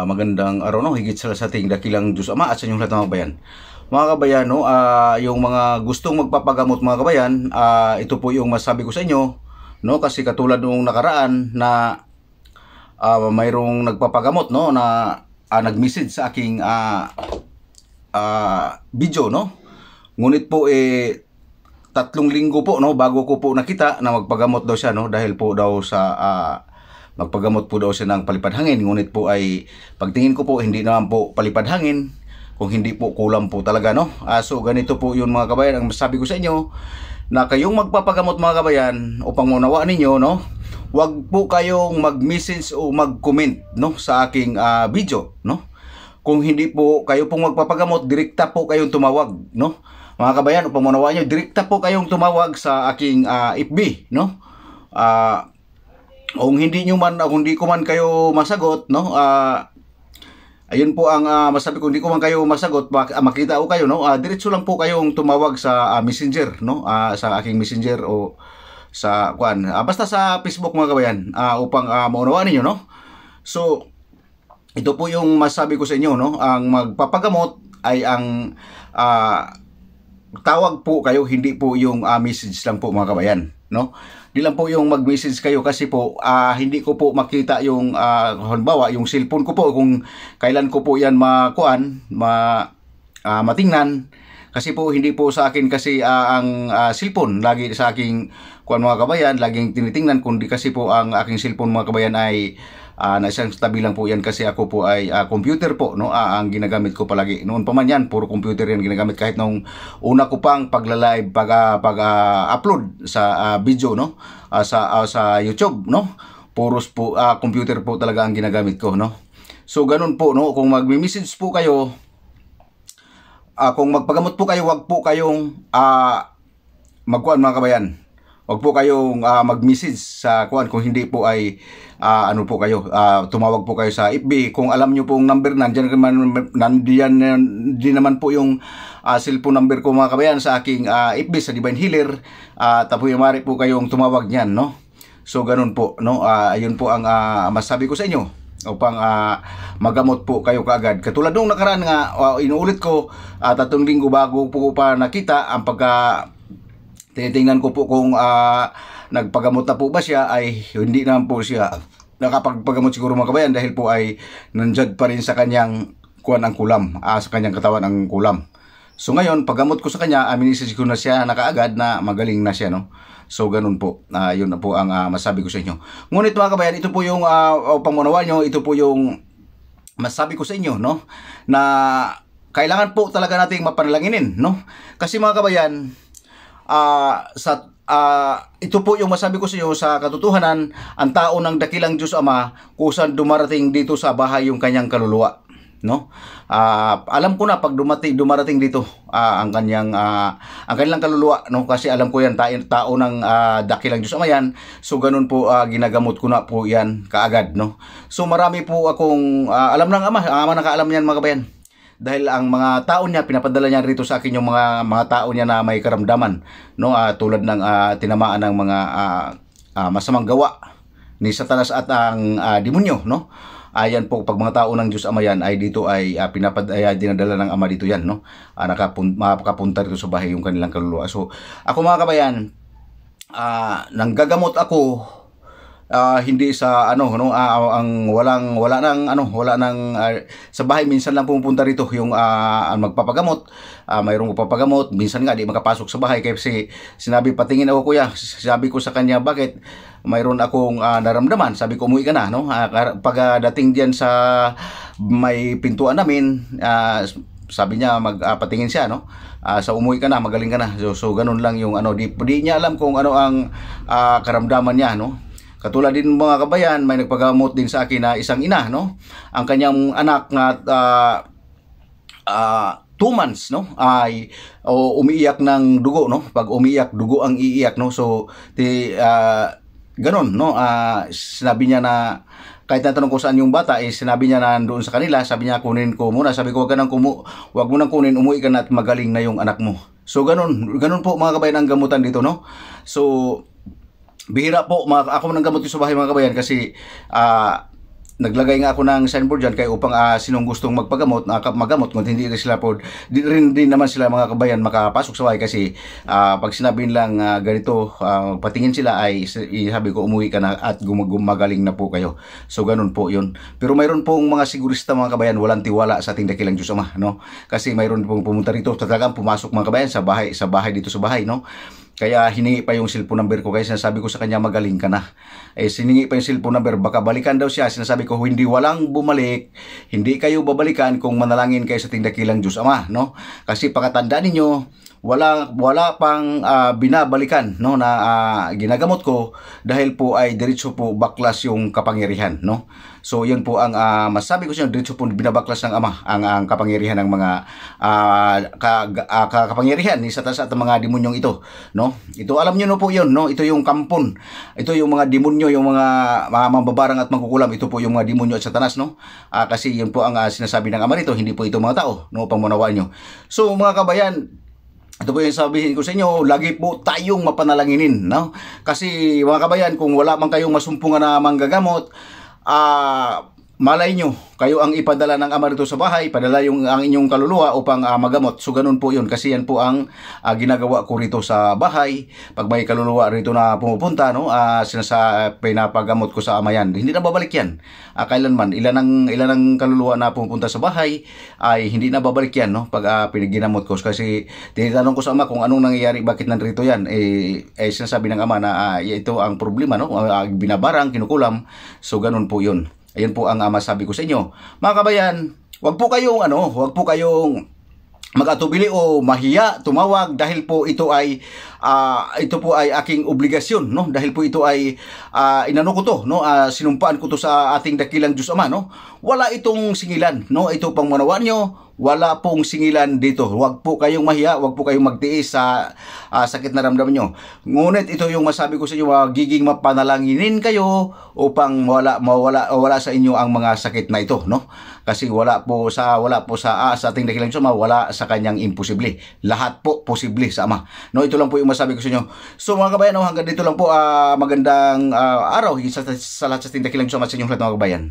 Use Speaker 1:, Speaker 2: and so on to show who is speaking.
Speaker 1: Magandang araw no, higit sa ating dakilang Diyos Ama at sa inyong lahat ng mga kabayan. Mga kabayan, no, yung mga gustong magpapagamot mga kabayan, ito po yung masabi ko sa inyo, no, kasi katulad nung nakaraan na mayroong nagpapagamot, no, na nag-message sa aking video, no. Ngunit po 3 linggo po, no, bago ko po nakita na magpagamot daw siya, no, dahil po daw sa magpagamot po daw siya ng palipad hangin. Ngunit po ay pagtingin ko po hindi naman po palipad hangin, kung hindi po kulam po talaga, no. So ganito po yun mga kabayan, ang masabi ko sa inyo na kayong magpapagamot mga kabayan, upang maunawaan ninyo, no, wag po kayong mag-message o mag-comment, no, sa aking video, no. Kung hindi po kayo pong magpapagamot, direkta po kayong tumawag, no. Mga kabayan, upang maunawaan nyo, direkta po kayong tumawag sa aking FB, no. Kung hindi ko man kayo masagot, no, ayun po ang masabi ko, hindi ko man kayo masagot, makita ko kayo, no, diretso lang po kayong tumawag sa Messenger, no, sa aking Messenger o sa basta sa Facebook mga kabayan, upang maunawaan niyo, no. So ito po yung masabi ko sa inyo, no, ang magpapagamot ay ang tawag po kayo, hindi po yung message lang po mga kabayan, no. Di lang po yung mag-message kayo kasi po hindi ko po makita yung halimbawa yung cellphone ko po kung kailan ko po yan matingnan, kasi po hindi po sa akin kasi ang cellphone lagi sa aking mga kabayan, laging tinitingnan, kundi kasi po ang aking cellphone mga kabayan ay na isang tabi lang po yan, kasi ako po ay computer po, no, ang ginagamit ko palagi. Noon pa man yan, puro computer yan ginagamit, kahit nung una ko pang pag-upload sa video, no, sa YouTube, no, puros po computer po talaga ang ginagamit ko, no. So ganun po, no, kung magme-message po kayo, kung magpagamot po kayo, wag po kayong mga kabayan. Wag po kayong mag-message sa kung hindi po ay ano po kayo, tumawag po kayo sa FB. Kung alam nyo pong number, nandiyan naman po yung cellphone number ko mga kabayan sa aking FB sa Divine Healer. Tapos mari po kayong tumawag niyan, no. So ganun po, no. Ayun po ang masabi ko sa inyo, upang magamot po kayo kaagad. Katulad nung nakaraan nga, inuulit ko, 3 linggo bago po pa nakita, ang tinitingnan ko po kung nagpagamot na po ba siya, ay hindi naman po siya nakapagpagamot siguro mga kabayan, dahil po ay nandiyan pa rin sa kanyang ang kulam, sa kanyang katawan ang kulam. So ngayon, paggamot ko sa kanya, message ko na siya na kaagad na magaling na siya, no. So ganun po, yun na po ang masabi ko sa inyo. Ngunit mga kabayan, ito po yung pamunawa nyo, ito po yung masabi ko sa inyo, no, na kailangan po talaga nating mapanalanginin, no. Kasi mga kabayan, ito po yung masabi ko sa iyo, sa katotohanan, ang tao ng dakilang Diyos Ama, kusan dumarating dito sa bahay yung kanyang kaluluwa, no. Alam ko na pag dumarating dito ang kanilang kaluluwa, no, kasi alam ko yan, tao ng dakilang Diyos Ama yan. So ganun po, ginagamot ko na po yan kaagad, no. So marami po akong alam ng Ama nakaalam yan mga kabayan. Dahil ang mga tao niya, pinapadala niya rito sa akin yung mga tao niya na may karamdaman, no, tulad ng tinamaan ng mga masamang gawa ni Satanas at ang demonyo, no. Ayan po, pag mga tao ng Diyos Ama yan, ay dito ay dinadala ng Ama dito yan, no. Makapunta rito sa bahay yung kanilang kaluluwa. So ako mga kabayan, nanggagamot ako, hindi sa no, ang wala nang sa bahay. Minsan lang pumunta rito yung magpapagamot, mayroong papagamot, minsan nga di makapasok sa bahay kasi sinabi, patingin ako kuya, sabi ko sa kanya, bakit, mayroon akong naramdaman, sabi ko umuwi ka na, no. Pag dating diyan sa may pintuan namin, sabi niya magpatingin siya, no, sa umuwi ka na, magaling ka na. So ganun lang yung di niya alam kung ano ang karamdaman niya, no. Katulad din mga kabayan, may nagpagamot din sa akin na isang ina, no. Ang kanyang anak na 2 months, no, ay umiiyak ng dugo, no. Pag umiiyak, dugo ang iiyak, no. So ganun, no. Sinabi niya na, kahit natanong ko saan yung bata, sinabi niya na doon sa kanila, sabi niya kunin ko muna. Sabi ko, wag mo nang kunin, umuwi ka na at magaling na yung anak mo. So ganun po mga kabayan ang gamutan dito, no. So bihira po, ako nang gamot sa bahay mga kabayan, kasi naglagay nga ako ng signboard dyan kay upang sinong gustong magpagamot, magamot, kung hindi rin sila po, din naman sila mga kabayan makapasok sa bahay kasi pag sinabi lang ganito, patingin sila ay sabi ko umuwi ka na at gumagaling na po kayo. So ganun po yun. Pero mayroon pong mga sigurista mga kabayan, walang tiwala sa ating dakilang Diyos Ama, no? Kasi mayroon pong pumunta rito, talagang pumasok mga kabayan sa bahay dito sa bahay, no? Kaya hiningi pa yung cellphone number ko, kaya sinasabi ko sa kanya magaling ka na. Siningi pa yung cellphone number, baka balikan daw siya. Sinasabi ko hindi, walang bumalik, hindi kayo babalikan kung manalangin kayo sa dakilang Diyos Ama, no? Kasi pakatandaan ninyo, wala pang binabalikan, no, na ginagamot ko dahil po ay diretso po baklas yung kapangyarihan, no? So yun po ang masabi ko sa inyo, diretso po binabaklas ng Ama ang kapangyarihan ng mga kapangyarihan ni Satanas at mga demonyong ito, no? Ito alam niyo no po yun, no? Ito yung kampon, ito yung mga demonyo, yung mga mambabarang at mangkukulam, ito po yung mga demonyo at Satanas, no? Kasi yun po ang sinasabi ng Ama nito, hindi po ito mga tao, no? Pangmunawaan nyo. So mga kabayan, ito po yung sabihin ko sa inyo, lagi po tayong mapanalanginin, no? Kasi mga kabayan, kung wala man kayong masumpungan na manggagamot, malay nyo, kayo ang ipadala ng Ama rito sa bahay, padala ang inyong kaluluwa upang magamot. So ganun po yun, kasi yan po ang ginagawa ko rito sa bahay. Pag may kaluluwa rito na pumupunta, no, pinapagamot ko sa Ama yan. Hindi na babalik yan. Kailanman, ilan ang kaluluwa na pumupunta sa bahay, ay hindi na babalik yan, no, pag pinaginamot ko. Kasi tinitanong ko sa Ama kung anong nangyayari, bakit nandito yan. Sinasabi ng Ama na ito ang problema, no, binabarang, kinukulam. So ganun po yun. Ayan po ang masabi ko sa inyo. Mga kabayan, wag po kayong mag-atubili o mahiya, tumawag dahil po ito ay aking obligasyon, no? Dahil po ito ay inano ko to, no? Sinumpaan ko to sa ating dakilang Diyos Ama, no? Wala itong singilan, no? Ito pang manawaan nyo, wala pong singilan dito. Huwag po kayong mahiya, huwag po kayong magtiis sa sakit na ramdaman nyo. Ngunit ito yung masabi ko sa inyo, giging mapanalanginin kayo upang mawala sa inyo ang mga sakit na ito, no? Kasi wala po sa ating dakilang Diyos Ama, wala sa kanyang imposible. Lahat po posible sa Ama. No, ito lang po yung masabi ko sa inyo. So mga kabayan, hanggang dito lang po, magandang araw sa lahat sa ating dakilang Diyos Ama, sa inyong lahat mga kabayan.